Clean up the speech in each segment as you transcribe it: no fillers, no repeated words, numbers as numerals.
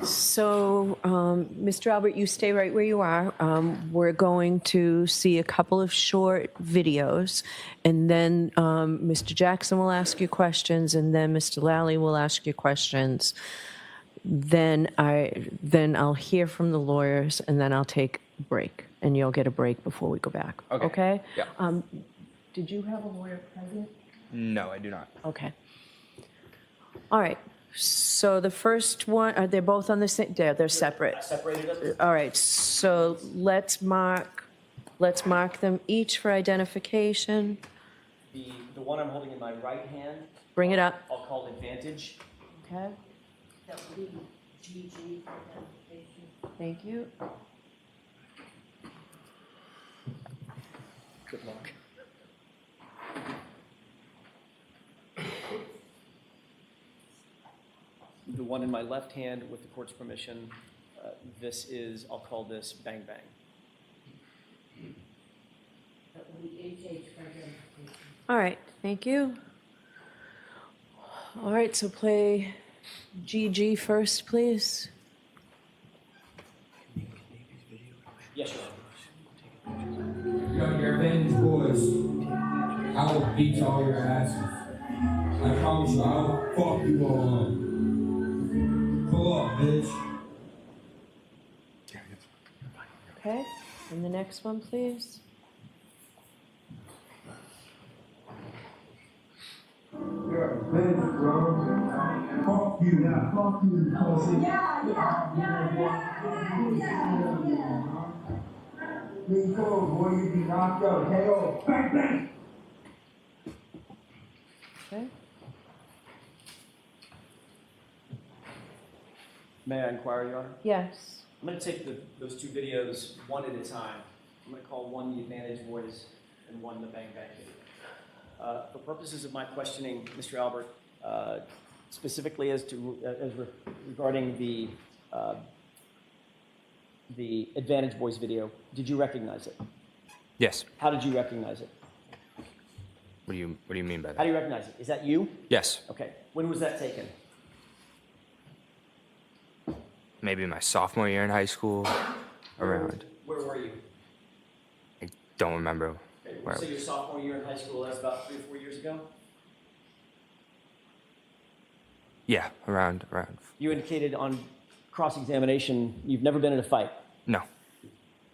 So, Mr. Albert, you stay right where you are. We're going to see a couple of short videos, and then Mr. Jackson will ask you questions, and then Mr. Lally will ask you questions. Then I'll hear from the lawyers, and then I'll take a break, and you'll get a break before we go back. Okay? Yeah. Did you have a lawyer present? No, I do not. Okay. All right. So the first one, are they both on the same? They're separate. I separated them. All right. So let's mark them each for identification. The one I'm holding in my right hand. Bring it up. I'll call advantage. Okay. That would be GG for identification. Thank you. Good luck. The one in my left hand, with the court's permission, I'll call this bang bang. That would be HH for identification. All right. Thank you. All right. So play GG first, please. Yes, Your Honor. Yo, your revenge boys. I will beat all your asses. I promise you, I will fuck you all up. Pull up, bitch. Okay. And the next one, please. You're a bitch, bro. Fuck you. Yeah, fuck you, pussy. Me too, boy, you be knocked out. KO. Bang, bang. Okay. May I inquire, Your Honor? Yes. I'm going to take those two videos one at a time. I'm going to call one the advantage voice and one the bang bang video. For purposes of my questioning, Mr. Albert, specifically regarding the advantage voice video, did you recognize it? Yes. How did you recognize it? What do you mean by How that? do you recognize it? Is that you? Yes. Okay. When was that taken? Maybe my sophomore year in high school, around. Where were you? I don't remember. Okay, Where? so your sophomore year in high school, that's about 3 or 4 years ago? Yeah, around. You indicated on cross-examination you've never been in a fight, No.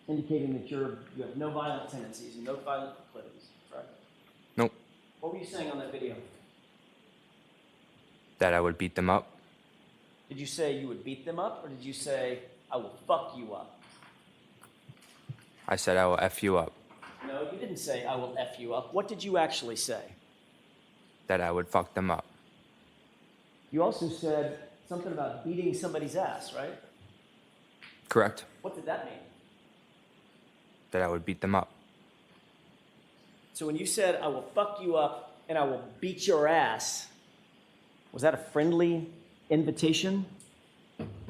indicating that you have no violent tendencies and no violent proclivities, correct? Nope. What were you saying on that video? That I would beat them up. Did you say you would beat them up, or did you say, I will fuck you up? I said I will F you up. No, you didn't say, I will F you up. What did you actually say? That I would fuck them up. You also said something about beating somebody's ass, right? Correct. What did that mean? That I would beat them up. So when you said, I will fuck you up and I will beat your ass, was that a friendly invitation?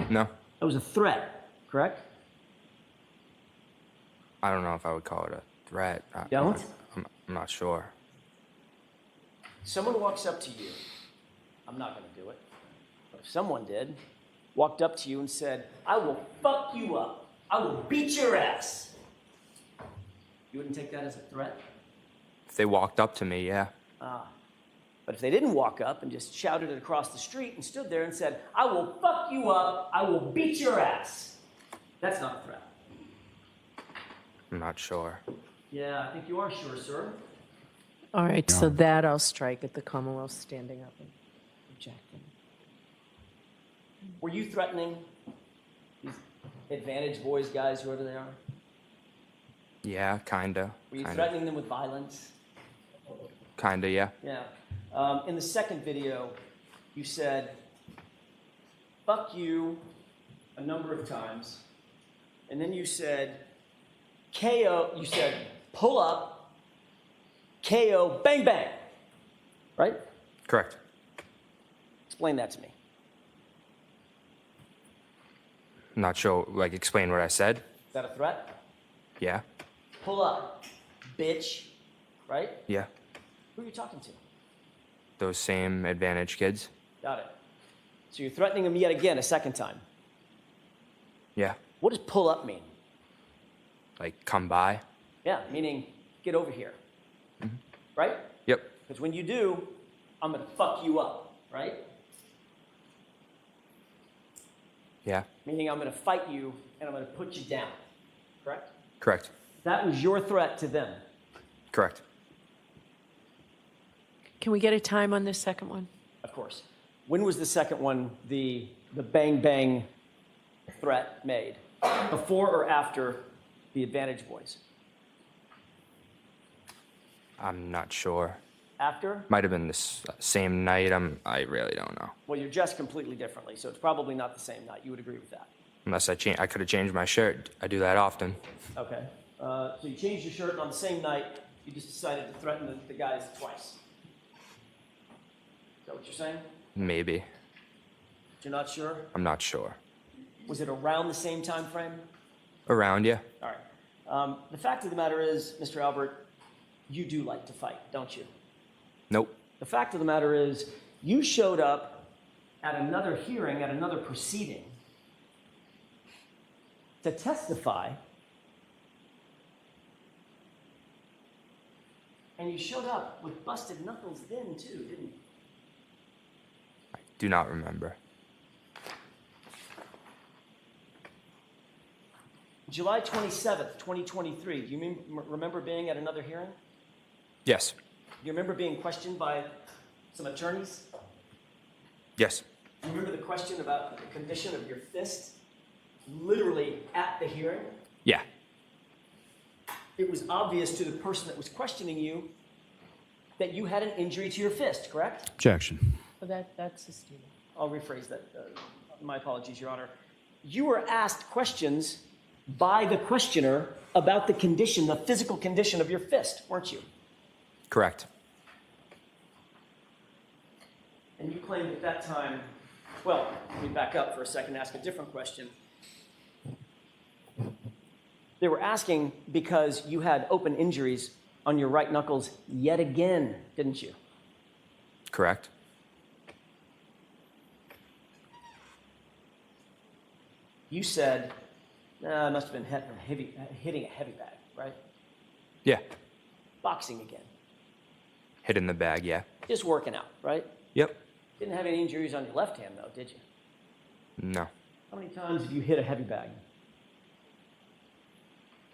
No. That was a threat, correct? I don't know if I would call it a threat. Don't? I'm not sure. Someone walks up to you. I'm not going to do it. But if someone did, walked up to you and said, I will fuck you up. I will beat your ass. You wouldn't take that as a threat? If they walked up to me, yeah. But if they didn't walk up and just shouted it across the street and stood there and said, I will fuck you up, I will beat your ass, that's not a threat. I'm not sure. Yeah, I think you are sure, sir. All right. So that I'll strike at the Commonwealth standing up and objecting. Were you threatening these advantage boys, guys, whoever they are? Yeah, kinda. Were you threatening them with violence? Kinda, yeah. Yeah. In the second video, you said, fuck you a number of times. And then you said, KO, you said, pull up, KO, bang, bang. Right? Correct. Explain that to me. I'm not sure, explain what I said. Is that a threat? Yeah. Pull up, bitch. Right? Yeah. Who are you talking to? Those same advantage kids. Got it. So you're threatening them yet again a second time. Yeah. What does pull up mean? Like, come by? Yeah, meaning get over here. Right? Yep. Because when you do, I'm going to fuck you up, right? Yeah. Meaning I'm going to fight you and I'm going to put you down. Correct? Correct. That was your threat to them. Correct. Can we get a time on this second one? Of course. When was the second one, the bang bang threat made? Before or after the Advantage Boys? I'm not sure. After? Might have been this same night. I really don't know. Well, you're dressed completely differently, so it's probably not the same night. You would agree with that? Unless I could have changed my shirt. I do that often. Okay. So you changed your shirt, and on the same night, you just decided to threaten the guys twice. Is that what you're saying? Maybe. You're not sure? I'm not sure. Was it around the same time frame? Around, yeah. All right. The fact of the matter is, Mr. Albert, you do like to fight, don't you? Nope. The fact of the matter is, you showed up at another hearing, at another proceeding, to testify, and you showed up with busted knuckles then, too, didn't you? I do not remember. July 27th, 2023, do you remember being at another hearing? Yes. Do you remember being questioned by some attorneys? Yes. Do you remember the question about the condition of your fist? Literally at the hearing? Yeah. It was obvious to the person that was questioning you that you had an injury to your fist, correct? Objection. Well, that's sustainable. I'll rephrase that. My apologies, Your Honor. You were asked questions by the questioner about the condition, the physical condition of your fist, weren't you? Correct. And you claimed at that time, well, let me back up for a second and ask a different question. They were asking because you had open injuries on your right knuckles yet again, didn't you? Correct. You said, I must have been hitting a heavy bag, right? Yeah. Boxing again. Hit in the bag, yeah. Just working out, right? Yep. Didn't have any injuries on your left hand, though, did you? No. How many times have you hit a heavy bag?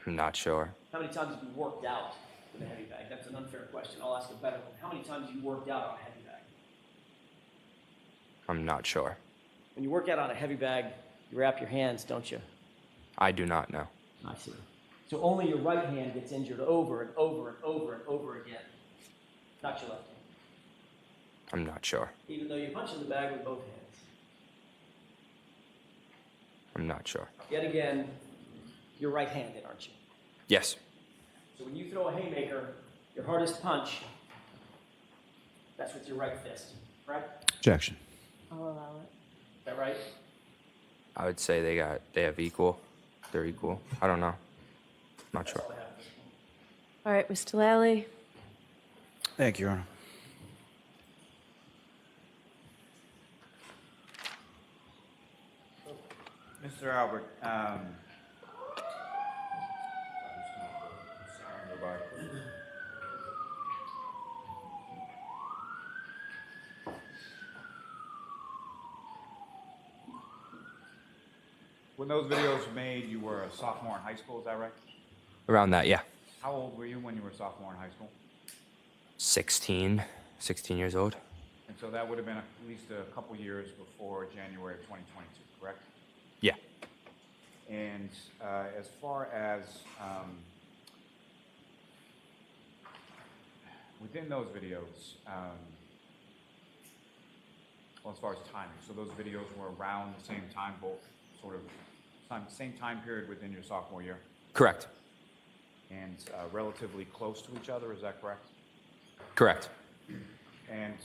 I'm not sure. How many times have you worked out with a heavy bag? That's an unfair question. I'll ask a better one. How many times have you worked out on a heavy bag? I'm not sure. When you work out on a heavy bag, you wrap your hands, don't you? I do not know. I see. So only your right hand gets injured over and over and over and over again. Not your left hand. I'm not sure. Even though you punch in the bag with both hands. I'm not sure. Yet again, you're right-handed, aren't you? Yes. So when you throw a haymaker, your hardest punch, that's with your right fist, correct? Objection. I'll allow it. Is that right? I would say they have equal. They're equal. I don't know. Not sure. What happens? All right, Mr. Lally. Thank you, Your Honor. Mr. Albert, when those videos were made, you were a sophomore in high school, is that right? Around that, yeah. How old were you when you were a sophomore in high school? 16 years old. And so that would have been at least a couple years before January of 2022, correct? Yeah. And as far as within those videos, well, as far as timing, so those videos were around the same time, both sort of same time period within your sophomore year, Correct. and relatively close to each other, is that correct? Correct. And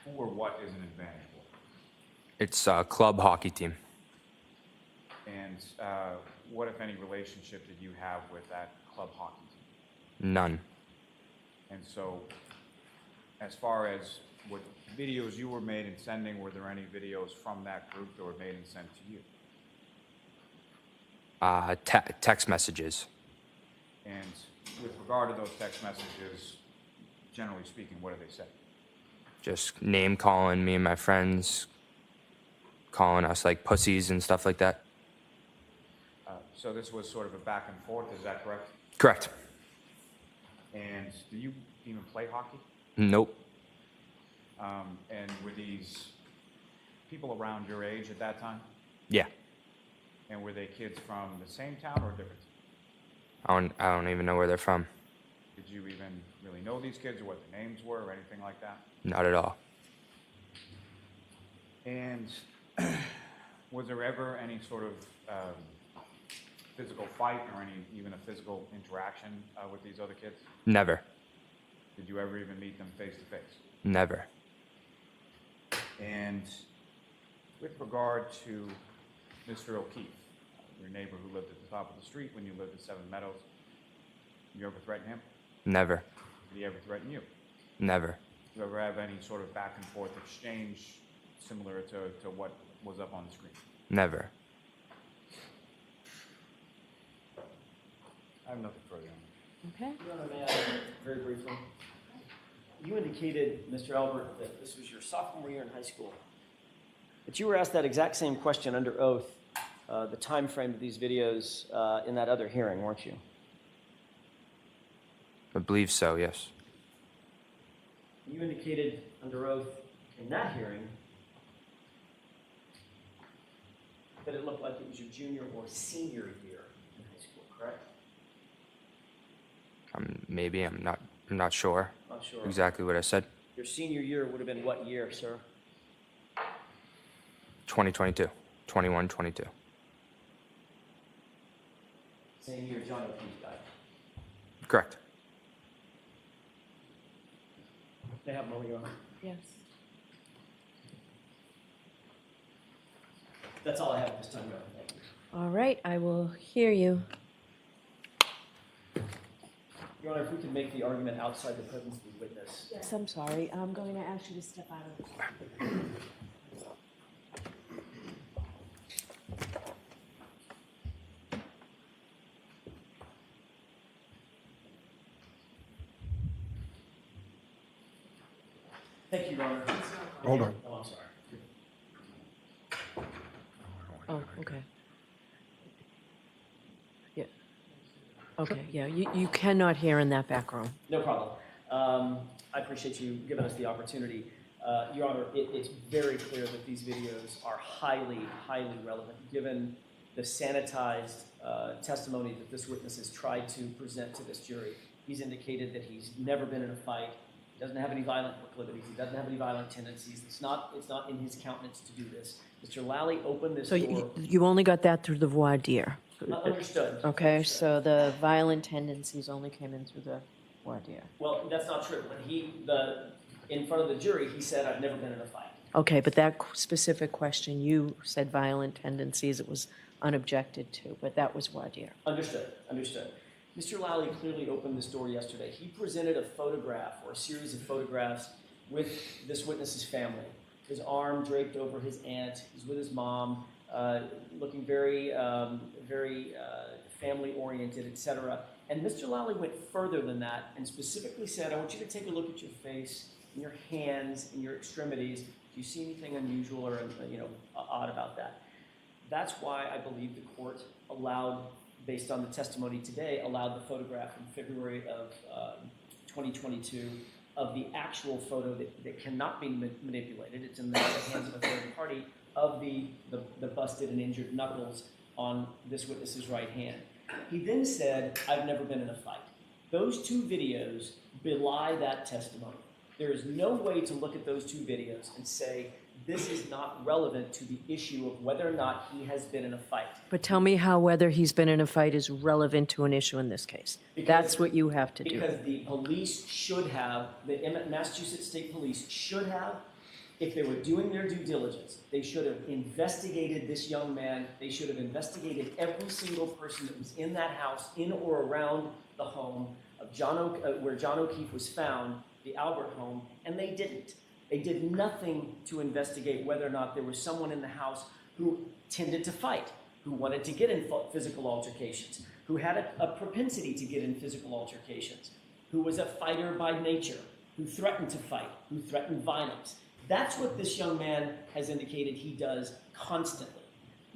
who or what is an advantage for? It's a club hockey team. And what, if any, relationship did you have with that club hockey team? None. And so, as far as what videos you were made and sending, were there any videos from that group that were made and sent to you? Text messages. And with regard to those text messages, generally speaking, what do they say? Just name calling me and my friends, calling us like pussies and stuff like that. So this was sort of a back and forth, is that correct? Correct. And do you even play hockey? Nope. And were these people around your age at that time? Yeah. And were they kids from the same town or different? I don't even know where they're from. Did you even really know these kids or what their names were or anything like that? Not at all. And was there ever any sort of physical fight or even a physical interaction with these other kids? Never. Did you ever even meet them face to face? Never. And with regard to Mr. O'Keefe, your neighbor who lived at the top of the street when you lived at Seven Meadows, you ever threaten him? Never. Did he ever threaten you? Never. Did you ever have any sort of back and forth exchange similar to what was up on the screen? Never. I have nothing further on Okay. Your Honor, may I, very briefly? You indicated, Mr. Albert, that this was your sophomore year in high school. But you were asked that exact same question under oath, the time frame of these videos in that other hearing, weren't you? I believe so, yes. You indicated under oath in that hearing that it looked like it was your junior or senior year in high school, correct? Maybe, I'm not sure Not sure. exactly what I said. Your senior year would have been what year, sir? 2022. 21, 22. Same year John O'Keefe died. Correct. May I have a moment, Your Honor? Yes. That's all I have at this time, Your Honor. Thank you. All right, I will hear you. Your Honor, if we could make the argument outside the presence of the witness. Yes, I'm sorry. I'm going to ask you to step out of the... Thank you, Your Honor. Hold on. Oh, I'm sorry. Oh, okay. Yeah. Okay, yeah, you cannot hear in that back room. No problem. I appreciate you giving us the opportunity. Your Honor, it's very clear that these videos are highly, highly relevant, given the sanitized testimony that this witness has tried to present to this jury. He's indicated that he's never been in a fight, he doesn't have any violent proclivities, he doesn't have any violent tendencies. It's not in his countenance to do this. Mr. Lally opened this So door. you only got that through the voir dire? Understood. Okay, Understood. so the violent tendencies only came in through the voir dire. Well, that's not true. When in front of the jury, he said, "I've never been in a fight." Okay, but that specific question, you said violent tendencies, it was unobjected to, but that was voir dire. Understood. Understood. Mr. Lally clearly opened this door yesterday. He presented a photograph or a series of photographs with this witness's family. His arm draped over his aunt. He's with his mom, looking very, very family-oriented, etc. And Mr. Lally went further than that and specifically said, "I want you to take a look at your face, and your hands, and your extremities. Do you see anything unusual or odd about that?" That's why I believe the court allowed, based on the testimony today, allowed the photograph in February of 2022 of the actual photo that cannot be manipulated. It's in the hands of a third party of the busted and injured knuckles on this witness's right hand. He then said, "I've never been in a fight." Those two videos belie that testimony. There is no way to look at those two videos and say, this is not relevant to the issue of whether or not he has been in a fight. But tell me how whether he's been in a fight is relevant to an issue in this case. That's what you have to do. Because the police should have, the Massachusetts State Police should have, if they were doing their due diligence, they should have investigated this young man. They should have investigated every single person that was in that house, in or around the home of where John O'Keefe was found, the Albert home, and they didn't. They did nothing to investigate whether or not there was someone in the house who tended to fight. who wanted to get in physical altercations, who had a propensity to get in physical altercations, who was a fighter by nature, who threatened to fight, who threatened violence. That's what this young man has indicated he does constantly.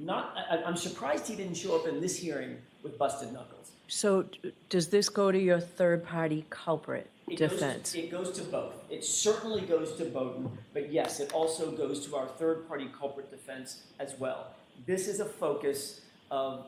I'm surprised he didn't show up in this hearing with busted knuckles. So does this go to your third-party culprit defense? It goes to both. It certainly goes to Bowden, but yes, it also goes to our third-party culprit defense as well. This is a focus of,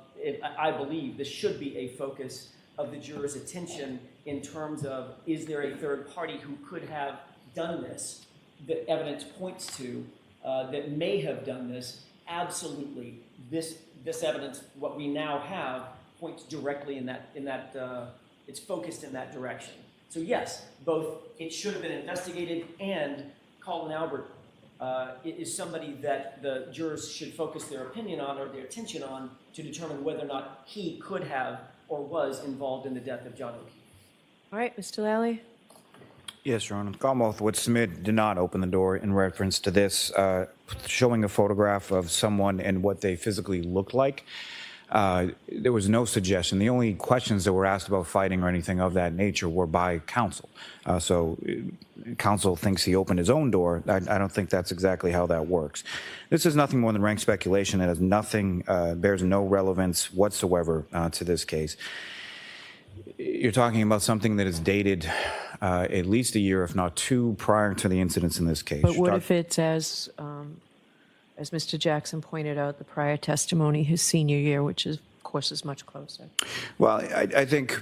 I believe, this should be a focus of the jurors' attention in terms of, is there a third party who could have done this, that evidence points to, that may have done this? Absolutely. This evidence, what we now have, points directly in that it's focused in that direction. So yes, both it should have been investigated, and Colin Albert is somebody that the jurors should focus their opinion on or their attention on to determine whether or not he could have or was involved in the death of John O'Keefe. All right, Mr. Lally? Yes, Your Honor. The Commonwealth would submit did not open the door in reference to this, showing a photograph of someone and what they physically looked like. There was no suggestion. The only questions that were asked about fighting or anything of that nature were by counsel. So counsel thinks he opened his own door. I don't think that's exactly how that works. This is nothing more than rank speculation. It has nothing, bears no relevance whatsoever to this case. You're talking about something that is dated at least a year, if not two, prior to the incidents in this case. But what if it's as Mr. Jackson pointed out, the prior testimony, his senior year, which is, of course, is much closer? Well, I think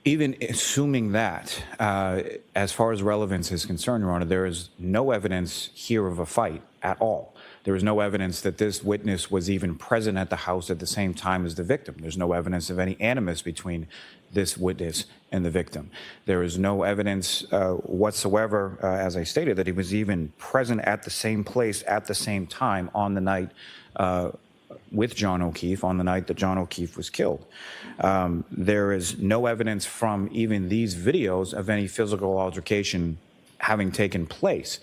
even assuming that, as far as relevance is concerned, Your Honor, there is no evidence here of a fight at all. There is no evidence that this witness was even present at the house at the same time as the victim. There's no evidence of any animus between this witness and the victim. There is no evidence whatsoever, as I stated, that he was even present at the same place at the same time on the night with John O'Keefe, on the night that John O'Keefe was killed. There is no evidence from even these videos of any physical altercation having taken place.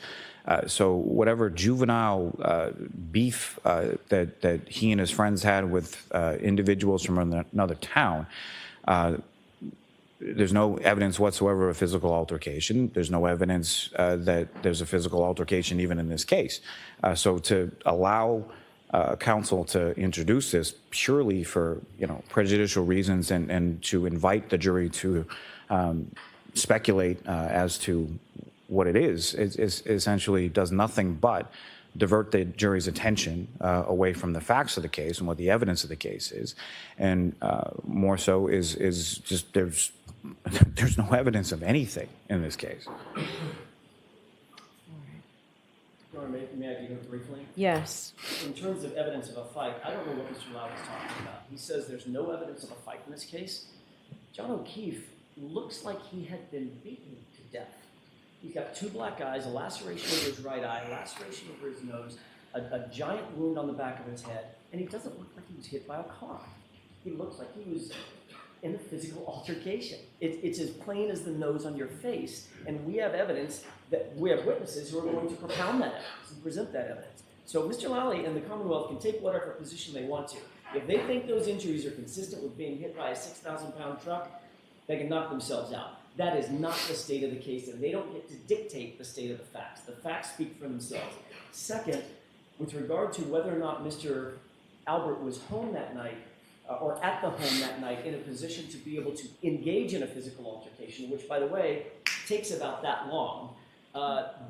So whatever juvenile beef that he and his friends had with individuals from another town, there's no evidence whatsoever of a physical altercation. There's no evidence that there's a physical altercation even in this case. So to allow counsel to introduce this purely for prejudicial reasons and to invite the jury to speculate as to what it is essentially does nothing but divert the jury's attention away from the facts of the case and what the evidence of the case is, and more so is just there's no evidence of anything in this case. May I begin briefly? Yes. In terms of evidence of a fight, I don't know what Mr. Lau is talking about. He says there's no evidence of a fight in this case. John O'Keefe looks like he had been beaten to death. He's got two black eyes, a laceration over his right eye, a laceration over his nose, a giant wound on the back of his head, and he doesn't look like he was hit by a car. He looks like he was in a physical altercation. It's as plain as the nose on your face, and we have evidence that we have witnesses who are going to propound that evidence and present that evidence. So Mr. Lally and the Commonwealth can take whatever position they want to. If they think those injuries are consistent with being hit by a 6,000-pound truck, they can knock themselves out. That is not the state of the case, and they don't get to dictate the state of the facts. The facts speak for themselves. Second, with regard to whether or not Mr. Albert was home that night, or at the home that night in a position to be able to engage in a physical altercation, which, by the way, takes about that long,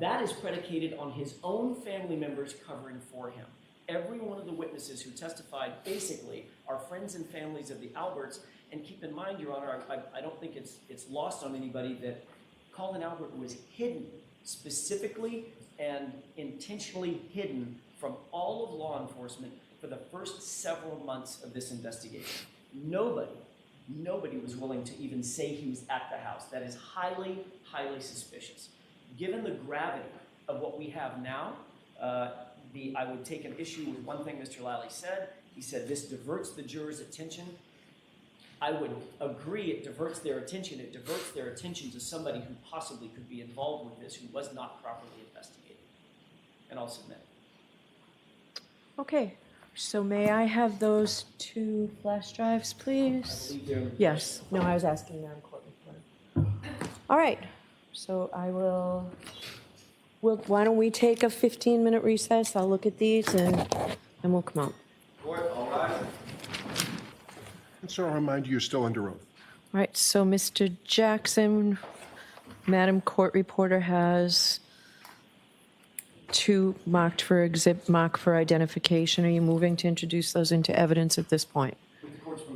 that is predicated on his own family members covering for him. Every one of the witnesses who testified basically are friends and families of the Alberts. And keep in mind, Your Honor, I don't think it's lost on anybody that Colin Albert was hidden, specifically and intentionally hidden from all of law enforcement for the first several months of this investigation. Nobody was willing to even say he was at the house. That is highly, highly suspicious. Given the gravity of what we have now, I would take an issue with one thing Mr. Lally said. He said this diverts the jurors' attention. I would agree it diverts their attention. It diverts their attention to somebody who possibly could be involved with this, who was not properly investigated. And I'll submit. Okay. So may I have those 2 flash drives, please? Yes. No, I was asking Madam Court Reporter. All right. So I will, why don't we take a 15-minute recess? I'll look at these and we'll come out. And sir, I'll remind you, you're still under oath. All right. So Mr. Jackson, Madam Court Reporter has 2 marked for identification. Are you moving to introduce those into evidence at this point?